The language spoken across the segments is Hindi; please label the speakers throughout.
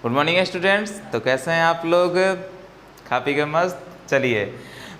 Speaker 1: Good morning students. तो कैसे हैं आप लोग? खा पी के मस्त। चलिए,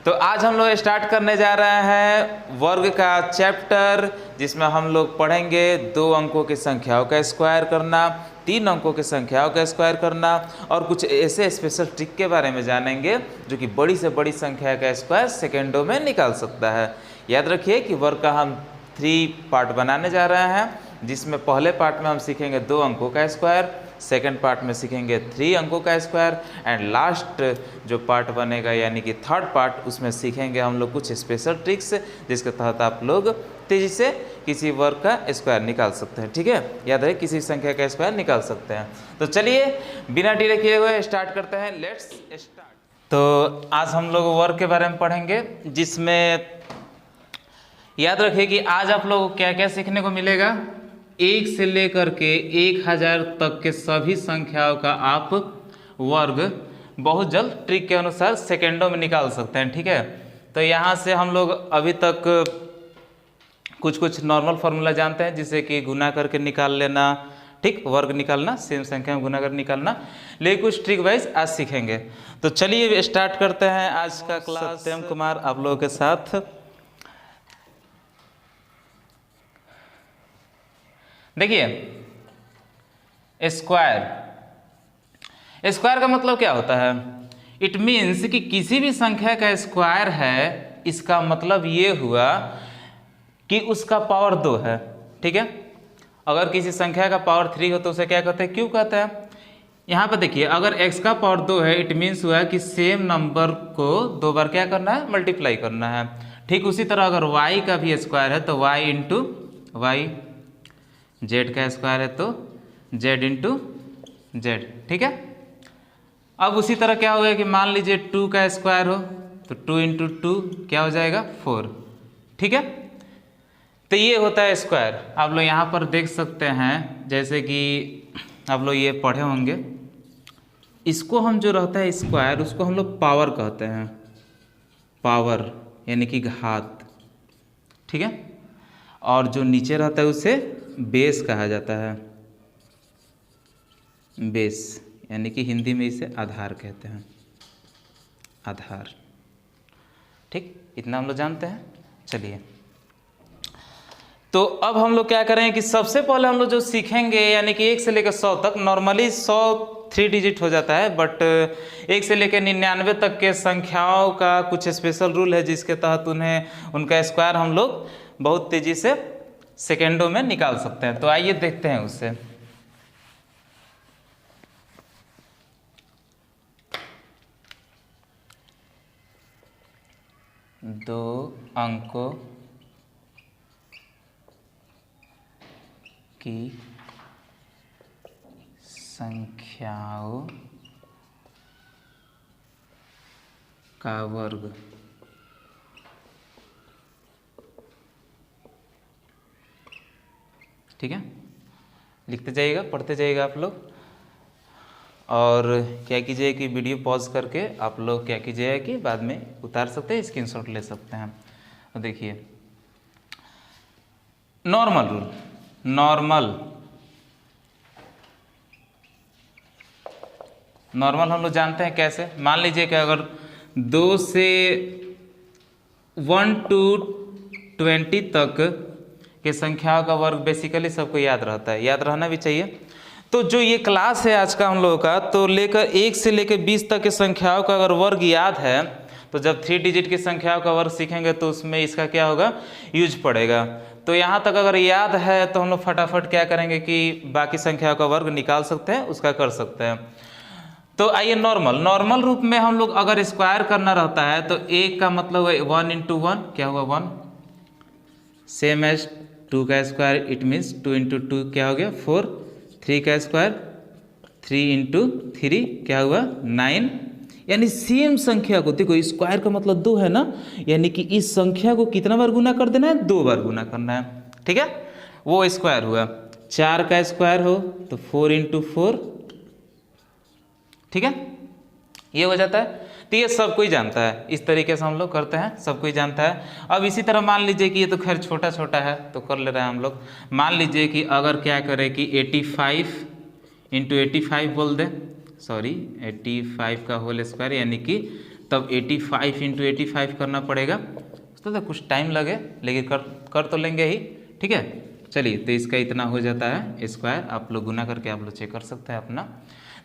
Speaker 1: तो आज हम लोग स्टार्ट करने जा रहे हैं वर्ग का चैप्टर, जिसमें हम लोग पढ़ेंगे 2 अंकों की संख्याओं का स्क्वायर करना, 3 अंकों की संख्याओं का स्क्वायर करना और कुछ ऐसे स्पेशल ट्रिक के बारे में जानेंगे जो कि बड़ी से बड़ी संख्या का स्क्वायर सेकेंडों में निकाल सकता है। याद रखिए कि वर्ग का हम 3 पार्ट बनाने जा रहे हैं, जिसमें पहले पार्ट में हम सीखेंगे 2 अंकों का स्क्वायर, सेकेंड पार्ट में सीखेंगे 3 अंकों का स्क्वायर एंड लास्ट जो पार्ट बनेगा यानी कि थर्ड पार्ट, उसमें सीखेंगे हम लोग कुछ स्पेशल ट्रिक्स जिसके तहत आप लोग तेज़ी से किसी वर्ग का स्क्वायर निकाल सकते हैं। ठीक है, याद रहे किसी संख्या का स्क्वायर निकाल सकते हैं। तो चलिए बिना डिले किए हुए स्टार्ट करते हैं। Let's start. तो आज हम लोग वर्ग के बारे में पढ़ेंगे, जिसमें याद रखिए कि आज आप लोगों को क्या क्या सीखने को मिलेगा। 1 से लेकर के 1000 तक के सभी संख्याओं का आप वर्ग बहुत जल्द ट्रिक के अनुसार सेकेंडों में निकाल सकते हैं। ठीक है, तो यहाँ से हम लोग अभी तक कुछ नॉर्मल फार्मूला जानते हैं, जिससे कि गुना करके निकाल लेना, ठीक, वर्ग निकालना, सेम संख्या में गुना कर निकालना, लेकिन कुछ ट्रिक वाइज आज सीखेंगे। तो चलिए स्टार्ट करते हैं आज का क्लास। सत्यम कुमार आप लोगों के साथ। देखिए, स्क्वायर का मतलब क्या होता है? इट मीन्स कि किसी भी संख्या का स्क्वायर है, इसका मतलब ये हुआ कि उसका पावर 2 है। ठीक है, अगर किसी संख्या का पावर 3 हो तो उसे क्या कहते हैं? क्यूब कहते हैं। यहाँ पर देखिए, अगर x का पावर 2 है, इट मीन्स हुआ कि सेम नंबर को 2 बार क्या करना है? मल्टीप्लाई करना है। ठीक उसी तरह अगर y का भी स्क्वायर है तो y इंटू वाई, z का स्क्वायर है तो z इंटू जेड। ठीक है, अब उसी तरह क्या होगा कि मान लीजिए 2 का स्क्वायर हो तो 2 इंटू 2 क्या हो जाएगा? 4। ठीक है, तो ये होता है स्क्वायर। आप लोग यहाँ पर देख सकते हैं, जैसे कि आप लोग ये पढ़े होंगे, इसको हम जो रहता है स्क्वायर, उसको हम लोग पावर कहते हैं। पावर यानी कि घात। ठीक है, और जो नीचे रहता है उसे बेस कहा जाता है। बेस यानी कि हिंदी में इसे आधार कहते हैं। आधार। ठीक, इतना हम लोग जानते हैं। चलिए, तो अब हम लोग क्या करें कि सबसे पहले हम लोग जो सीखेंगे, यानी कि 1 से लेकर 100 तक, नॉर्मली 100 3 डिजिट हो जाता है, बट 1 से लेकर 99 तक के संख्याओं का कुछ स्पेशल रूल है, जिसके तहत उनका स्क्वायर हम लोग बहुत तेजी से सेकेंडों में निकाल सकते हैं। तो आइए देखते हैं उससे। दो अंकों की संख्याओं का वर्ग। ठीक है, लिखते जाइएगा, पढ़ते जाइएगा आप लोग। और क्या कीजिए कि वीडियो पॉज करके आप लोग क्या कीजिएगा कि बाद में उतार सकते हैं, स्क्रीनशॉट ले सकते हैं। तो देखिए, नॉर्मल रूल, नॉर्मल हम लोग जानते हैं कैसे। मान लीजिए कि अगर 2 से 1 to 20 तक के संख्याओं का वर्ग बेसिकली सबको याद रहता है, याद रहना भी चाहिए। तो जो ये क्लास है आज का हम लोगों का, तो 1 से लेकर 20 तक के संख्याओं का अगर वर्ग याद है, तो जब 3 डिजिट की संख्याओं का वर्ग सीखेंगे तो उसमें इसका क्या होगा? यूज पड़ेगा। तो यहाँ तक अगर याद है तो हम लोग फटाफट क्या करेंगे कि बाकी संख्याओं का वर्ग निकाल सकते हैं, उसका कर सकते हैं। तो आइए, नॉर्मल रूप में हम लोग अगर स्क्वायर करना रहता है तो 1 का मतलब 1 इंटू 1 क्या हुआ? 1। सेम एज 2 का स्क्वायर, इट मीन्स 2 इंटू 2 क्या हो गया? 4। 3 का स्क्वायर 3 इंटू 3 क्या हुआ? 9। यानी सेम संख्या को, देखो स्क्वायर का मतलब 2 है ना, यानी कि इस संख्या को कितना बार गुना कर देना है? 2 बार गुना करना है। ठीक है, वो स्क्वायर हुआ। 4 का स्क्वायर हो तो 4 इंटू 4। ठीक है, ये हो जाता है। तो ये सब कोई जानता है, इस तरीके से हम लोग करते हैं, सब कोई जानता है। अब इसी तरह मान लीजिए कि ये तो खैर छोटा छोटा है तो कर ले रहे हैं हम लोग। मान लीजिए कि अगर क्या करें कि 85 इंटू 85 बोल दे, सॉरी 85 का होल स्क्वायर, यानी कि तब 85 इंटू 85 करना पड़ेगा। तो कुछ टाइम लगे लेकिन कर तो लेंगे ही, ठीक है। चलिए, तो इसका इतना हो जाता है स्क्वायर, आप लोग गुना करके आप लोग चेक कर सकते हैं अपना।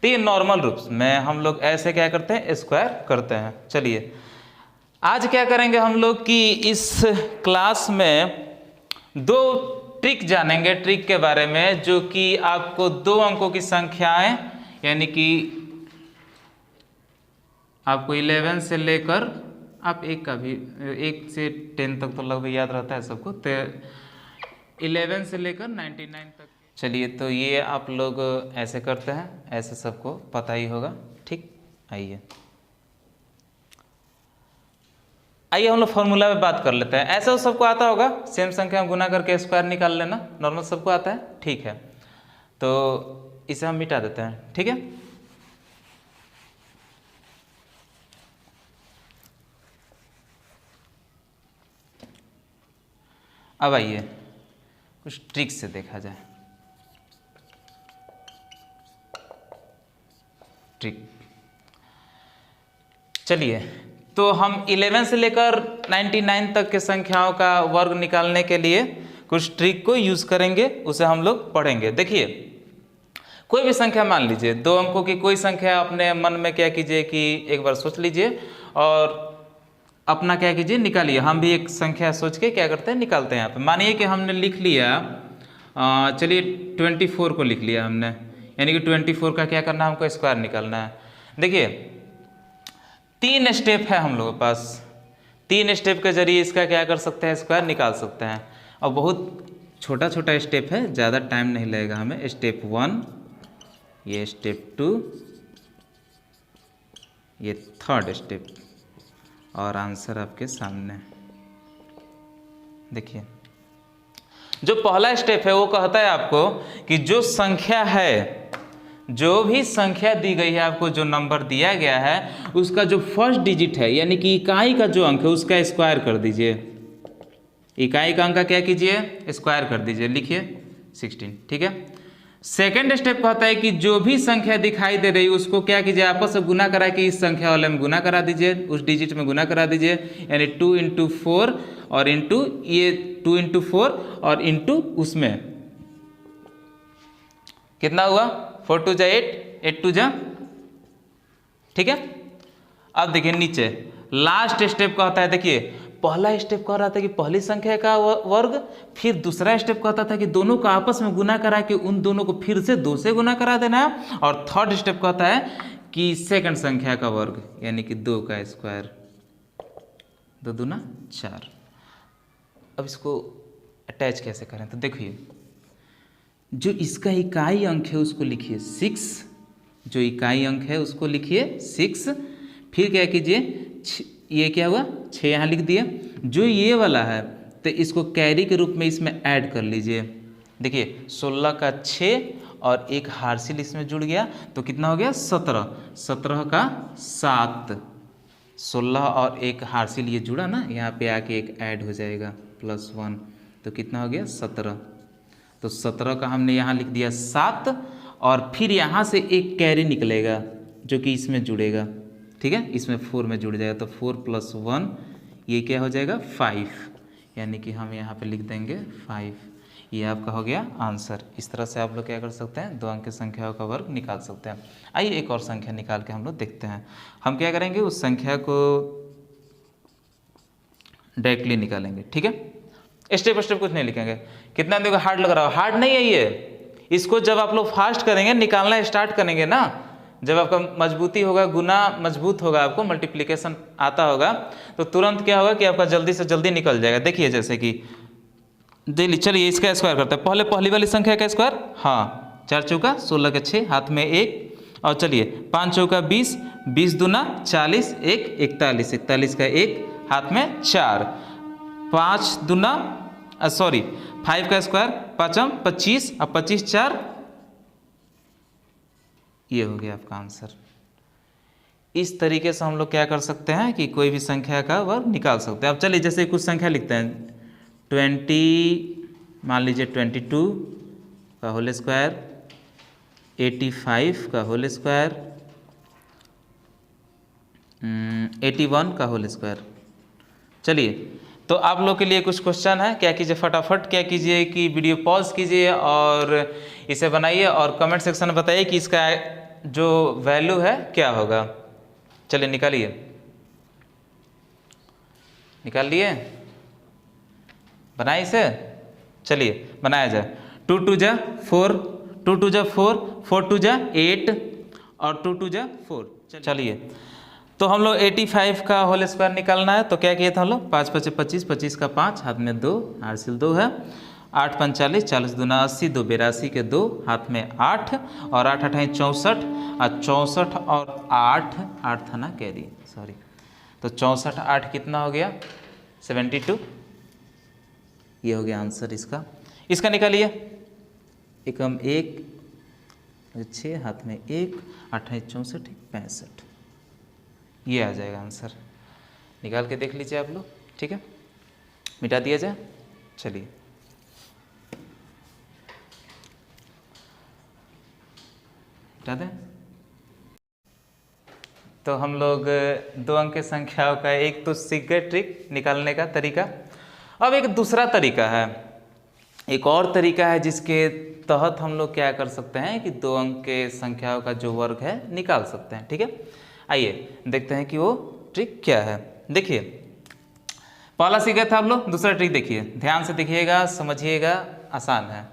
Speaker 1: तो ये नॉर्मल रूप में हम लोग ऐसे क्या करते हैं, स्क्वायर करते हैं। चलिए, आज क्या करेंगे हम लोग कि इस क्लास में दो ट्रिक जानेंगे, ट्रिक के बारे में, जो कि आपको 2 अंकों की संख्याएं, यानी कि आपको 11 से लेकर आप एक का भी 1 से 10 तक तो लगभग याद रहता है सबको, तो 11 से लेकर 99 तक। चलिए, तो ये आप लोग ऐसे करते हैं, ऐसे सबको पता ही होगा, ठीक। आइए हम लोग फॉर्मूला में बात कर लेते हैं। ऐसा तो सबको आता होगा, सेम संख्या में गुना करके स्क्वायर निकाल लेना, नॉर्मल सबको आता है, ठीक है। तो इसे हम मिटा देते हैं, ठीक है। अब आइए कुछ ट्रिक से देखा जाए। ट्रिक, चलिए, तो हम 11 से लेकर 99 तक के संख्याओं का वर्ग निकालने के लिए कुछ ट्रिक को यूज करेंगे, उसे हम लोग पढ़ेंगे। देखिए, कोई भी संख्या मान लीजिए, 2 अंकों की कोई संख्या अपने मन में क्या कीजिए कि एक बार सोच लीजिए और अपना क्या कीजिए, निकालिए। हम भी एक संख्या सोच के क्या करते हैं, निकालते हैं। यहाँ पे मानिए कि हमने लिख लिया, चलिए 24 को लिख लिया हमने, यानी कि 24 का क्या करना है, हमको स्क्वायर निकालना है। देखिए, 3 स्टेप है हम लोगों के पास, 3 स्टेप के जरिए इसका क्या कर सकते हैं, स्क्वायर निकाल सकते हैं। और बहुत छोटा छोटा स्टेप है, ज़्यादा टाइम नहीं लगेगा हमें। स्टेप 1, ये स्टेप 2, ये 3rd स्टेप, और आंसर आपके सामने। देखिए, जो पहला स्टेप है वो कहता है आपको कि जो संख्या है, जो भी संख्या दी गई है आपको, जो नंबर दिया गया है, उसका जो फर्स्ट डिजिट है, यानी कि इकाई का जो अंक है, उसका स्क्वायर कर दीजिए। इकाई का अंक का क्या कीजिए, स्क्वायर कर दीजिए। लिखिए 16, ठीक है। सेकेंड स्टेप कहता है कि जो भी संख्या दिखाई दे रही है उसको क्या कीजिए, आपस में गुना करा के इस संख्या वाले में गुना करा दीजिए, उस डिजिट में गुना करा दीजिए, यानी 2 इंटू 4 और इंटू ये 2 इंटू 4 और इंटू उसमें कितना हुआ, 4 2 जा 8, 8 2 जा, ठीक है। अब देखिए नीचे लास्ट स्टेप कहता है, देखिए पहला स्टेप कह रहा था कि पहली संख्या का वर्ग, फिर दूसरा स्टेप कहता था कि दोनों का आपस में गुना करा के उन दोनों को फिर से 2 से गुना करा देना है, और 3rd स्टेप कहता है कि सेकंड संख्या का वर्ग, यानी कि 2 का स्क्वायर, 2 दूना 4। अब इसको अटैच कैसे करें, तो देखिए, जो इसका इकाई अंक है उसको लिखिए 6, जो इकाई अंक है उसको लिखिए 6, फिर क्या कीजिए, ये क्या हुआ, 6 यहाँ लिख दिए। जो ये वाला है तो इसको कैरी के रूप में इसमें ऐड कर लीजिए। देखिए 16 का 6 और एक हार्सिल इसमें जुड़ गया, तो कितना हो गया, 17, 17 का 7, 16 और एक हार्सिल ये जुड़ा ना, यहाँ पे आके एक ऐड हो जाएगा +1, तो कितना हो गया, 17। तो 17 का हमने यहाँ लिख दिया 7, और फिर यहाँ से एक कैरी निकलेगा जो कि इसमें जुड़ेगा, ठीक है, इसमें 4 में जुड़ जाएगा, तो 4 + 1 ये क्या हो जाएगा, 5, यानी कि हम यहाँ पे लिख देंगे 5। ये आपका हो गया आंसर। इस तरह से आप लोग क्या कर सकते हैं, 2 अंक की संख्याओं का वर्ग निकाल सकते हैं। आइए एक और संख्या निकाल के हम लोग देखते हैं। हम क्या करेंगे, उस संख्या को डायरेक्टली निकालेंगे, ठीक है। स्टेप स्टेप कुछ नहीं लिखेंगे। कितना देखो हार्ड लग रहा हो, हार्ड नहीं है ये। इसको जब आप लोग फास्ट करेंगे, निकालना स्टार्ट करेंगे ना, जब आपका मजबूती होगा, गुना मजबूत होगा, आपको मल्टीप्लिकेशन आता होगा, तो तुरंत क्या होगा कि आपका जल्दी से जल्दी निकल जाएगा। देखिए जैसे कि चलिए इसका स्क्वायर करते हैं। पहली वाली संख्या का स्क्वायर, हाँ, 4 चौका 16 के 6, हाथ में 1, और चलिए 5 चौका 20, 20 दूना 40, 1 41, 41 का 1, हाथ में 4, 5 दूना 5 का स्क्वायर 5 25, और 25 4, ये हो गया आपका आंसर। इस तरीके से हम लोग क्या कर सकते हैं कि कोई भी संख्या का वर्ग निकाल सकते हैं। अब चलिए जैसे कुछ संख्या लिखते हैं, 20 मान लीजिए 22 का होल स्क्वायर, 85 का होल स्क्वायर, 81 का होल स्क्वायर। चलिए, तो आप लोग के लिए कुछ क्वेश्चन है, क्या कीजिए फटाफट क्या कीजिए कि वीडियो पॉज कीजिए और इसे बनाइए और कमेंट सेक्शन में बताइए कि इसका जो वैल्यू है क्या होगा। चलिए निकालिए, निकाल लिए, बनाए इसे। चलिए बनाया जाए। 2 2 जा 4, 2 2 जा 4, 4 2 जा 8 और 2 2 जा 4। चलिए, तो हम लोग 85 का होल स्क्वायर निकालना है, तो क्या किए थे हम लोग, 5 5 25, 25 का 5, हाथ में 2, हासिल 2 है, 8 5 40, 40 दूना 80, 2 82 के 2, हाथ में 8 और 8 8 64 और 64 और 8 8 था ना कैरी, सॉरी, तो 64 8 कितना हो गया 72। ये हो गया आंसर इसका। इसका निकालिए, एकम 1 6, हाथ में 1, 28 64 65, ये आ जाएगा आंसर। निकाल के देख लीजिए आप लोग, ठीक है, मिटा दिया जाए। चलिए मिटा दें। तो हम लोग 2 अंक की संख्याओं का एक तो सीख गए ट्रिक निकालने का तरीका। अब एक दूसरा तरीका है, एक और तरीका है जिसके तहत हम लोग क्या कर सकते हैं कि 2 अंक के संख्याओं का जो वर्ग है निकाल सकते हैं, ठीक है। आइए देखते हैं कि वो ट्रिक क्या है। देखिए, पहला सीखा था आप लोग, दूसरा ट्रिक देखिए, ध्यान से देखिएगा, समझिएगा, आसान है।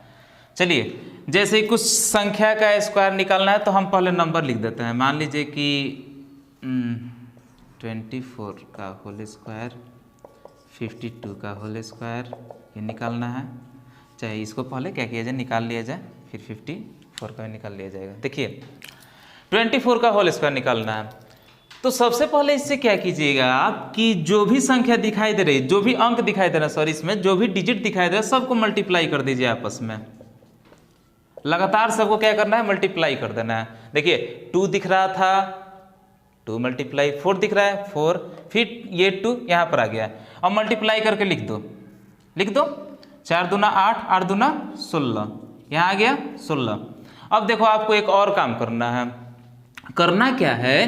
Speaker 1: चलिए, जैसे कुछ संख्या का स्क्वायर निकालना है तो हम पहले नंबर लिख देते हैं। मान लीजिए कि 24 का होल स्क्वायर, 52 का होल स्क्वायर, ये निकालना है। चाहे इसको पहले क्या किया जाए, निकाल लिया जाए, फिर 54 का भी निकाल लिया जाएगा। देखिए 24 का होल स्क्वायर निकालना है, तो सबसे पहले इससे क्या कीजिएगा आप कि जो भी संख्या दिखाई दे रही, जो भी अंक दिखाई दे रहा है, सॉरी, इसमें जो भी डिजिट दिखाई दे रहा है सबको मल्टीप्लाई कर दीजिए आपस में। लगातार सबको क्या करना है, मल्टीप्लाई कर देना है। देखिए 2 दिख रहा था, 2 मल्टीप्लाई, 4 दिख रहा है 4, फिर ये 2 यहाँ पर आ गया। अब मल्टीप्लाई करके लिख दो, लिख दो, 4 दूना 8, 8 दूना 16, यहाँ आ गया 16। अब देखो आपको एक और काम करना है। करना क्या है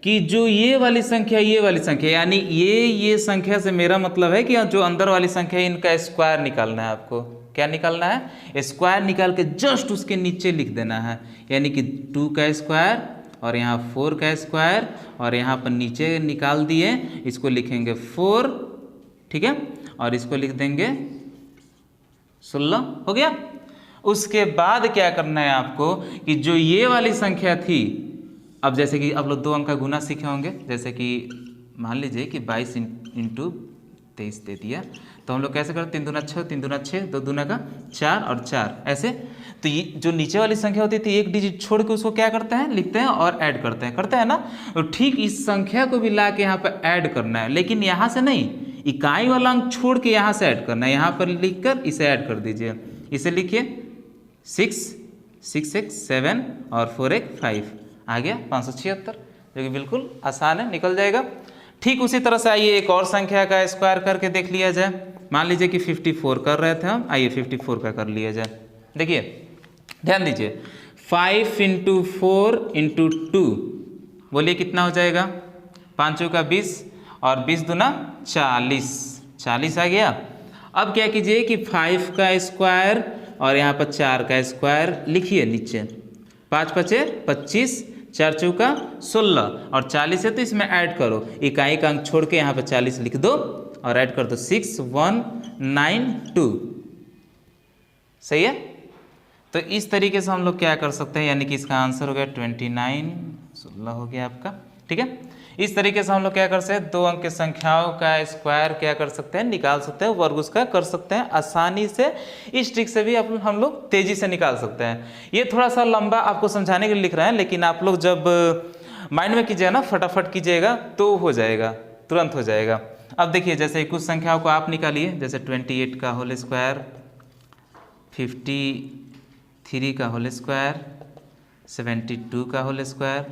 Speaker 1: कि जो ये वाली संख्या, ये वाली संख्या, यानी ये संख्या से मेरा मतलब है कि जो अंदर वाली संख्या है इनका स्क्वायर निकालना है आपको। क्या निकालना है, स्क्वायर निकाल के जस्ट उसके नीचे लिख देना है। यानी कि 2 का स्क्वायर और यहाँ 4 का स्क्वायर और यहाँ पर नीचे निकाल दिए, इसको लिखेंगे 4, ठीक है, और इसको लिख देंगे 16, हो गया। उसके बाद क्या करना है आपको कि जो ये वाली संख्या थी, अब जैसे कि आप लोग 2 अंक का गुना सीखे होंगे, जैसे कि मान लीजिए कि 22 इंटू 23 दे दिया, तो हम लोग कैसे करते, 3 दूना 6, 3 दूना 6, 2 दूना का 4 और 4 ऐसे। तो ये जो नीचे वाली संख्या होती थी, एक डिजिट छोड़ के उसको क्या करते हैं, लिखते हैं और ऐड करते हैं ना। तो ठीक इस संख्या को भी ला के यहाँ पर ऐड करना है, लेकिन यहाँ से नहीं, इकाई वाला अंक छोड़ के यहाँ से ऐड करना है। यहाँ पर लिख कर इसे ऐड कर दीजिए। इसे लिखिए 6 6 1 7 और 4 1 5, आ गया 576, जो कि बिल्कुल आसान है, निकल जाएगा। ठीक उसी तरह से आइए एक और संख्या का स्क्वायर करके देख लिया जाए। मान लीजिए कि 54 कर रहे थे हम, आइए 54 का कर लिया जाए। देखिए ध्यान दीजिए, 5 इंटू 4 इंटू 2, बोलिए कितना हो जाएगा, 5 का 20 और 20 दूना 40, 40 आ गया। अब क्या कीजिए कि 5 का स्क्वायर और यहाँ पर 4 का स्क्वायर लिखिए नीचे, 5 5 25, 4 चौका 16 और 40 है तो इसमें ऐड करो, इकाई का अंक छोड़ के यहाँ पर 40 लिख दो और ऐड कर दो, 6192, सही है। तो इस तरीके से हम लोग क्या कर सकते हैं, यानी कि इसका आंसर हो गया 29, 16 हो गया आपका, ठीक है। इस तरीके से हम लोग क्या कर सकते हैं, 2 अंक की संख्याओं का स्क्वायर क्या कर सकते हैं, निकाल सकते हैं, वर्ग उसका कर सकते हैं आसानी से। इस ट्रिक से भी हम लोग तेजी से निकाल सकते हैं। ये थोड़ा सा लंबा आपको समझाने के लिए लिख रहे हैं, लेकिन आप लोग जब माइंड में कीजिएगा ना, फटाफट कीजिएगा तो हो जाएगा, तुरंत हो जाएगा। अब देखिए जैसे कुछ संख्याओं को आप निकालिए, जैसे 28 का होल स्क्वायर, 53 का होल स्क्वायर, 72 का होल स्क्वायर,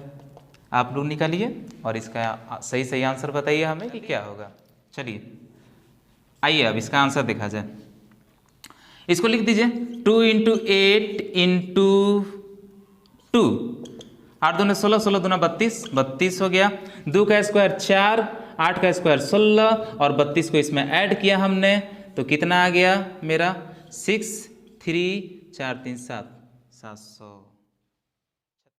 Speaker 1: आप लोग निकालिए और इसका सही सही आंसर बताइए हमें कि क्या होगा। चलिए आइए अब इसका आंसर देखा जाए। इसको लिख दीजिए 2 इंटू 8 इंटू 2, 8 दूने 16, 16 दूना 32, 32 हो गया। 2 का स्क्वायर 4, 8 का स्क्वायर 16 और 32 को इसमें ऐड किया हमने तो कितना आ गया मेरा 6, 3, 4, 3, 7, 700।